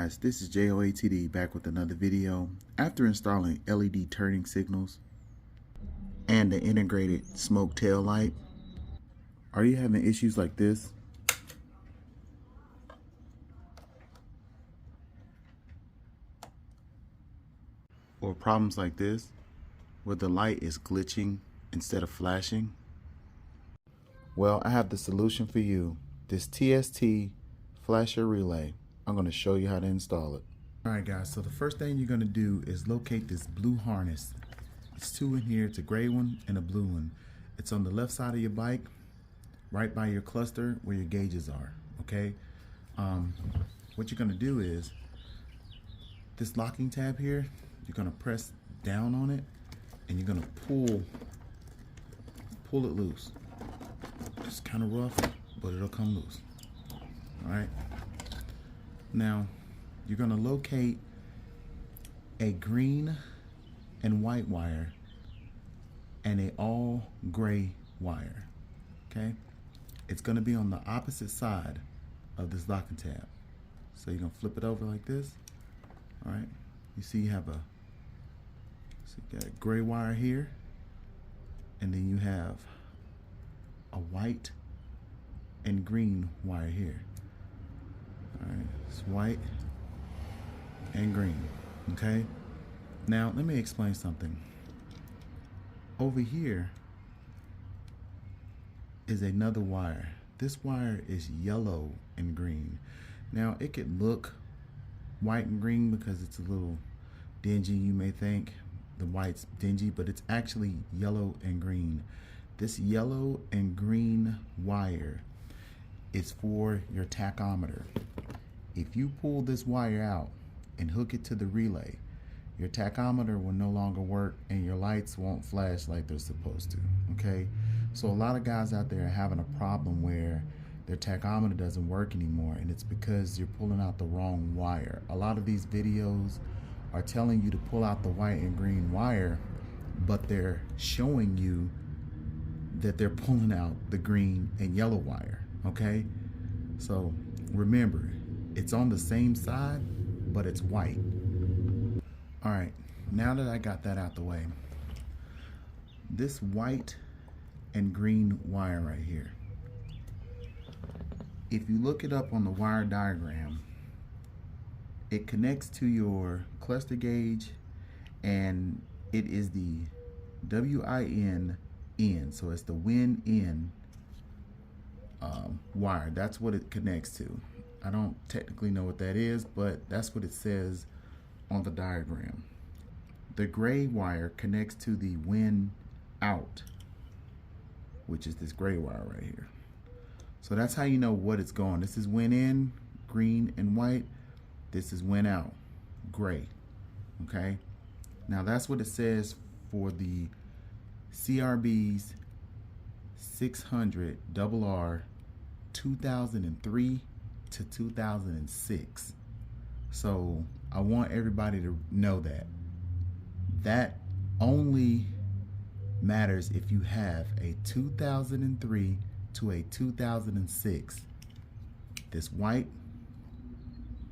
guys, this is J.O.A.T.D back with another video. After installing LED turning signals and the integrated smoke tail light, are you having issues like this? Or problems like this, where the light is glitching instead of flashing? Well, I have the solution for you. This TST flasher relay. I'm going to show you how to install it. Alright guys, so the first thing you're going to do is locate this blue harness. It's two in here. It's a gray one and a blue one. It's on the left side of your bike, right by your cluster where your gauges are. Okay. What you're going to do is this locking tab here, you're going to press down on it and you're going to pull it loose. It's kind of rough, but it'll come loose. Alright. Now, you're going to locate a green and white wire and a all gray wire. Okay? It's going to be on the opposite side of this locking tab. So you're going to flip it over like this. Alright? You see you have you got a gray wire here, and then you have a white and green wire here. Alright, it's white and green. Okay? Now let me explain something. Over here is another wire. This wire is yellow and green. Now it could look white and green because it's a little dingy, you may think. The white's dingy, but it's actually yellow and green. This yellow and green wire is for your tachometer. If you pull this wire out and hook it to the relay, your tachometer will no longer work and your lights won't flash like they're supposed to. Okay? So a lot of guys out there are having a problem where their tachometer doesn't work anymore, and it's because you're pulling out the wrong wire. A lot of these videos are telling you to pull out the white and green wire, but they're showing you that they're pulling out the green and yellow wire. Okay? So remember, it's on the same side, but it's white. All right, now that I got that out the way, this white and green wire right here, if you look it up on the wire diagram, it connects to your cluster gauge, and it is the WIN in, so it's the win in wire. That's what it connects to. I don't technically know what that is, but that's what it says on the diagram. The gray wire connects to the win out, which is this gray wire right here. So that's how you know what it's going. This is win in, green and white. This is win out, gray. Okay? Now that's what it says for the CBR 600rr 2003 to 2006. So I want everybody to know that that only matters if you have a 2003 to a 2006. This white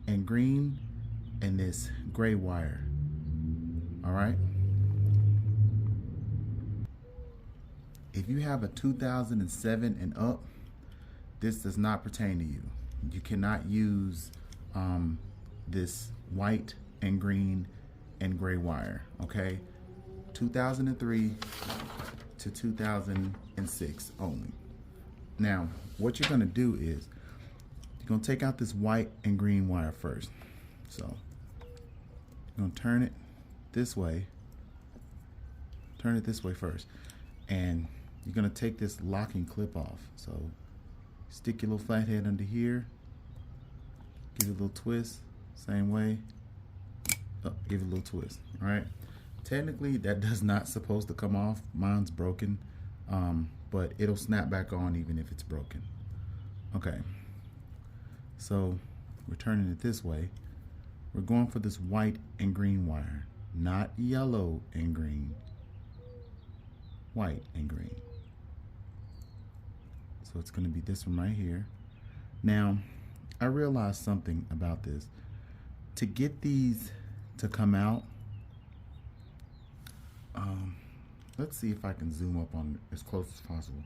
and green and this gray wire. All right? If you have a 2007 and up, this does not pertain to you. You cannot use this white and green and gray wire. Okay? 2003 to 2006 only. Now, what you're going to do is you're going to take out this white and green wire first. So you're going to turn it this way. Turn it this way first. And you're going to take this locking clip off. So stick your little flathead under here. Give it a little twist. Same way. Oh, give it a little twist. All right. Technically, that does not supposed to come off. Mine's broken. But it'll snap back on even if it's broken. Okay. So we're turning it this way. We're going for this white and green wire, not yellow and green. White and green. So it's going to be this one right here. Now, I realized something about this. To get these to come out, let's see if I can zoom up on as close as possible.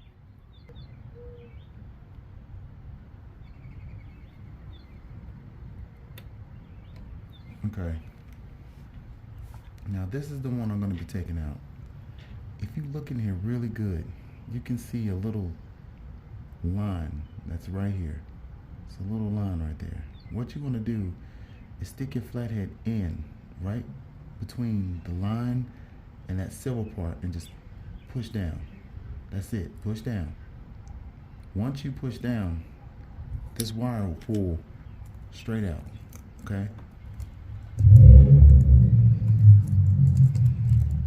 Okay. Now this is the one I'm going to be taking out. If you look in here really good, you can see a little line that's right here. It's a little line right there. What you want to do is stick your flathead in right between the line and that silver part and just push down. That's it. Push down. Once you push down, this wire will pull straight out. Okay?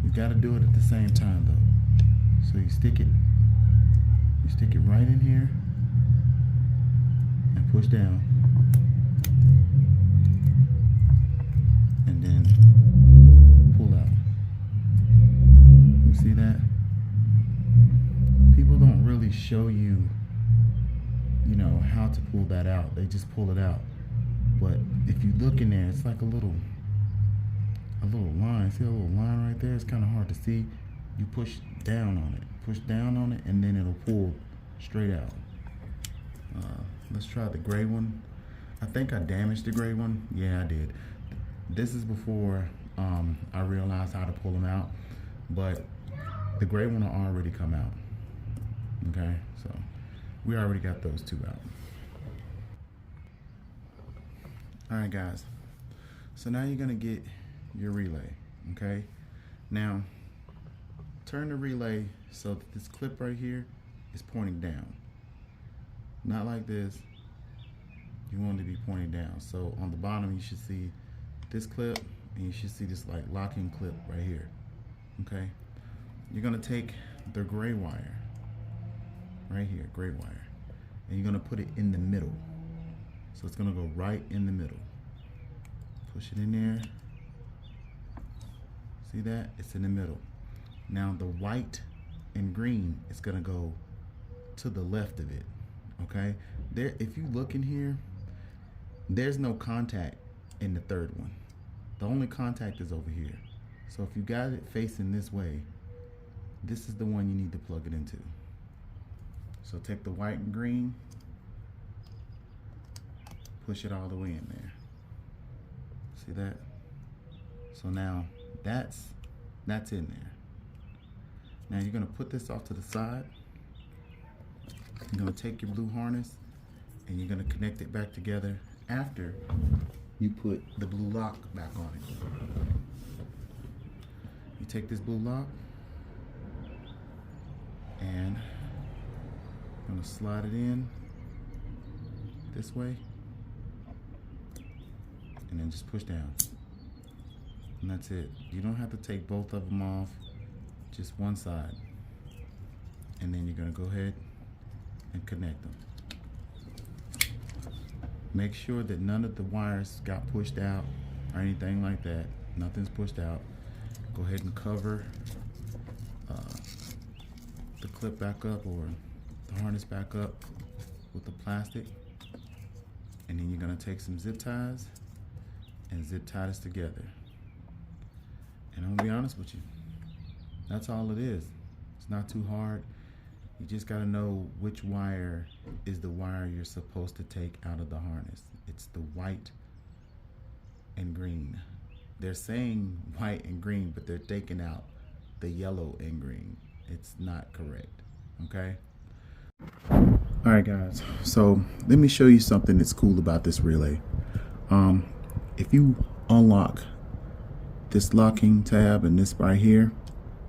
You got to do it at the same time though. So you stick it right in here and push down, and then pull out. You see that? People don't really show you, how to pull that out. They just pull it out. But if you look in there, it's like a little line. See a little line right there? It's kind of hard to see. You push down on it, and then it'll pull straight out. Let's try the gray one. I think I damaged the gray one. Yeah, I did. This is before I realized how to pull them out, but the gray one will already come out. Okay, so we already got those two out. All right, guys. So now you're gonna get your relay. Okay. Now turn the relay so that this clip right here is pointing down. Not like this. You want it to be pointing down. So on the bottom you should see this clip, and you should see this like locking clip right here. Okay. You're gonna take the gray wire right here, gray wire, and you're gonna put it in the middle. So it's gonna go right in the middle. Push it in there. See that? It's in the middle. Now the white and green is gonna go to the left of it. Okay? There, if you look in here, there's no contact in the third one. The only contact is over here. So if you got it facing this way, this is the one you need to plug it into. So take the white and green, push it all the way in there. See that? So now that's in there. Now you're gonna put this off to the side. You're gonna take your blue harness and you're gonna connect it back together after you put the blue lock back on it. You take this blue lock and I'm gonna slide it in this way and then just push down. And that's it. You don't have to take both of them off, just one side. And then you're gonna go ahead and connect them. Make sure that none of the wires got pushed out or anything like that. Nothing's pushed out. Go ahead and cover the clip back up or the harness back up with the plastic. And then you're gonna take some zip ties and zip tie this together. And I'm gonna be honest with you, that's all it is. It's not too hard. You just gotta know which wire is the wire you're supposed to take out of the harness. It's the white and green. They're saying white and green, but they're taking out the yellow and green. It's not correct, okay? All right, guys, so let me show you something that's cool about this relay. If you unlock this locking tab and this right here,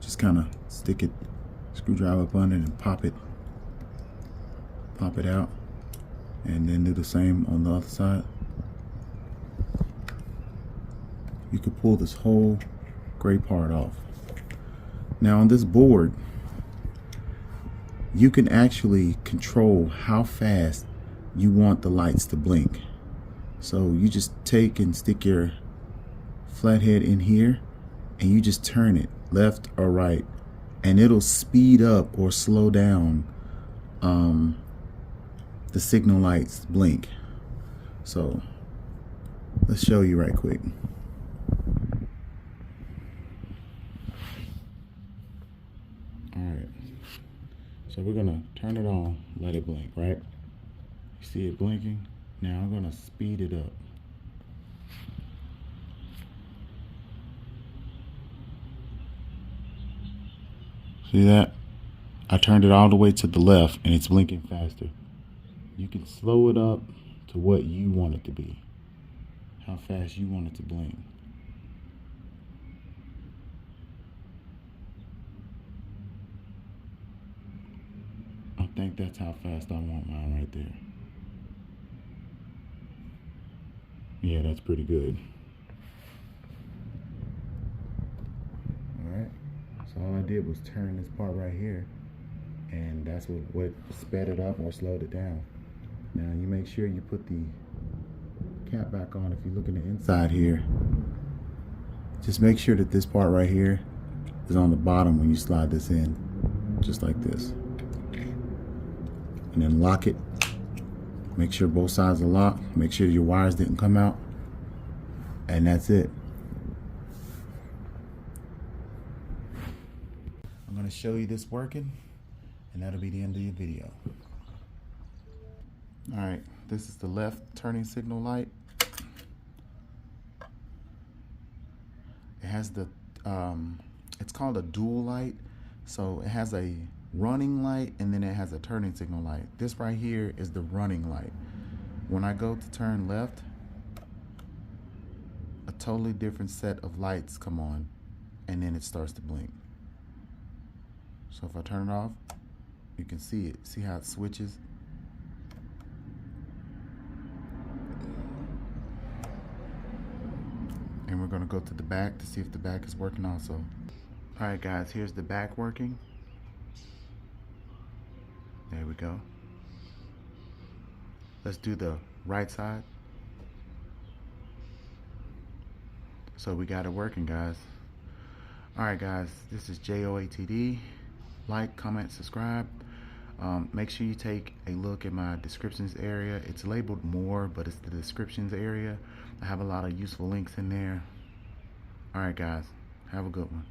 just kind of stick it, screwdriver up on it and pop it out, and then do the same on the other side. You could pull this whole gray part off. Now on this board, you can actually control how fast you want the lights to blink. So you just take and stick your flathead in here and you just turn it left or right, and it'll speed up or slow down the signal lights blink. So Let's show you right quick. Alright, so we're gonna turn it on, let it blink, right? You see it blinking? Now I'm gonna speed it up. See that? I turned it all the way to the left and it's blinking faster. You can slow it up to what you want it to be. How fast you want it to blink. I think that's how fast I want mine right there. Yeah, that's pretty good. Alright, so all I did was turn this part right here, and that's what sped it up or slowed it down. Now you make sure you put the cap back on. If you look in the inside here, just make sure that this part right here is on the bottom when you slide this in, just like this. And then lock it. Make sure both sides are locked. Make sure your wires didn't come out. And that's it. I'm going to show you this working, and that'll be the end of your video. Alright, this is the left turning signal light. It has the, it's called a dual light. So it has a running light and then it has a turning signal light. This right here is the running light. When I go to turn left, a totally different set of lights come on and then it starts to blink. So if I turn it off, you can see it. See how it switches? And we're gonna go to the back to see if the back is working also. All right guys, here's the back working. There we go. Let's do the right side. So we got it working, guys. All right guys, this is J.O.A.T.D. Like, comment, subscribe. Make sure you take a look at my descriptions area. It's labeled more, but it's the descriptions area. I have a lot of useful links in there. All right guys, have a good one.